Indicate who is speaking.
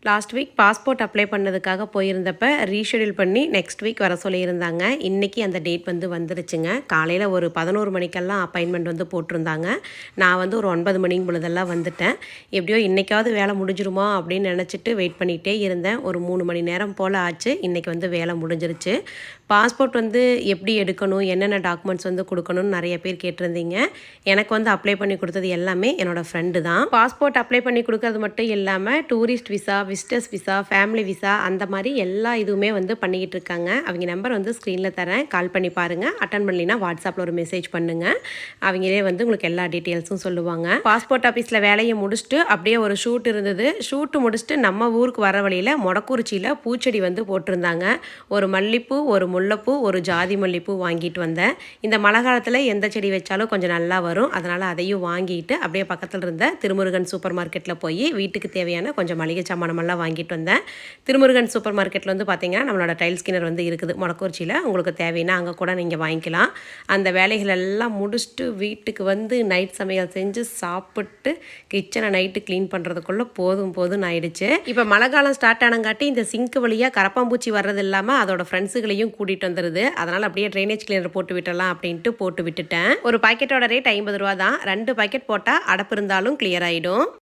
Speaker 1: Last week passport apply பண்ணதுக்காக போயிருந்தப்ப reschedule பண்ணி next week வர சொல்லியிருந்தாங்க. இன்றைக்கி அந்த டேட் வந்துருச்சுங்க. காலையில் ஒரு 11 மணிக்கெல்லாம் அப்பாயின்மெண்ட் போட்டிருந்தாங்க. நான் ஒரு 9 மணிக்கு பொழுதெல்லாம் வந்துட்டேன். எப்படியோ இன்றைக்காவது வேலை முடிஞ்சிருமா அப்படின்னு நினச்சிட்டு வெயிட் பண்ணிகிட்டே இருந்தேன். ஒரு 3 மணி நேரம் போல் ஆச்சு. இன்றைக்கி வேலை முடிஞ்சிருச்சு. பாஸ்போர்ட் எப்படி எடுக்கணும், என்னென்ன டாக்குமெண்ட்ஸ் கொடுக்கணும்னு நிறைய பேர் கேட்டிருந்தீங்க. எனக்கு அப்ளை பண்ணி கொடுத்தது எல்லாமே என்னோடய ஃப்ரெண்டு தான். பாஸ்போர்ட் அப்ளை பண்ணி கொடுக்கறது மட்டும் இல்லாமல் tourist visa, visitors visa, family visa அந்த மாதிரி எல்லா இதுவுமே பண்ணிக்கிட்டு இருக்காங்க. அவங்க நம்பர் ஸ்க்ரீனில் தரேன், கால் பண்ணி பாருங்கள். அட்டன் பண்ணலினா வாட்ஸ்அப்பில் ஒரு மெசேஜ் பண்ணுங்கள். அவங்களே உங்களுக்கு எல்லா டீட்டெயில்ஸும் சொல்லுவாங்க. பாஸ்போர்ட் ஆஃபீஸில் வேலையை முடிச்சுட்டு அப்படியே ஒரு ஷூட் இருந்தது. ஷூட்டு முடிச்சுட்டு நம்ம ஊருக்கு வர வழியில் மொடக்குறிச்சியில் பூச்செடி போட்டிருந்தாங்க. ஒரு மல்லிப்பூ, ஒரு முல்லைப்பூ, ஒரு ஜாதி மல்லிப்பூ வாங்கிட்டு வந்தேன். இந்த மழை காலத்தில் எந்த செடி வச்சாலும் கொஞ்சம் நல்லா வரும். அதனால் அதையும் வாங்கிட்டு அப்படியே பக்கத்தில் இருந்த திருமுருகன் சூப்பர் மார்க்கெட்டில் போய் வீட்டுக்கு தேவையான கொஞ்சம் மளிகை சாமானமெல்லாம் வாங்கிட்டு வந்தேன். திருமுருகன் சூப்பர் மார்க்கெட்டில் பார்த்தீங்கன்னா நம்மளோட டைல் ஸ்கின்னர் இருக்குது மொடக்குறிச்சியில். உங்களுக்கு தேவைன்னா அங்கே கூட நீங்கள் வாங்கிக்கலாம். அந்த வேலைகள் எல்லாம் முடிச்சுட்டு வீட்டுக்கு நைட் சமையல் செஞ்சு சாப்பிட்டு கிச்சனை நைட்டு க்ளீன் பண்ணுறதுக்குள்ளே போதும் ஆயிடுச்சு. இப்போ மழை காலம் ஸ்டார்ட் ஆனங்காட்டி இந்த சிங்க் வழியாக கரப்பாம்பூச்சி வர்றது இல்லாமல் அதோட ஃப்ரெண்ட்ஸுகளையும் கூட்டிகிட்டு வந்துடுது. அதனால் அப்படியே ட்ரைனேஜ் கிளீனர் போட்டு விட்டுடலாம் அப்படின்ட்டு போட்டு விட்டுட்டேன். ஒரு பாக்கெட்டோட ரேட் 50 ரூபா தான். 2 பாக்கெட் போட்டால் அடப்பு இருந்தாலும் கிளியர் ஆகிடும்.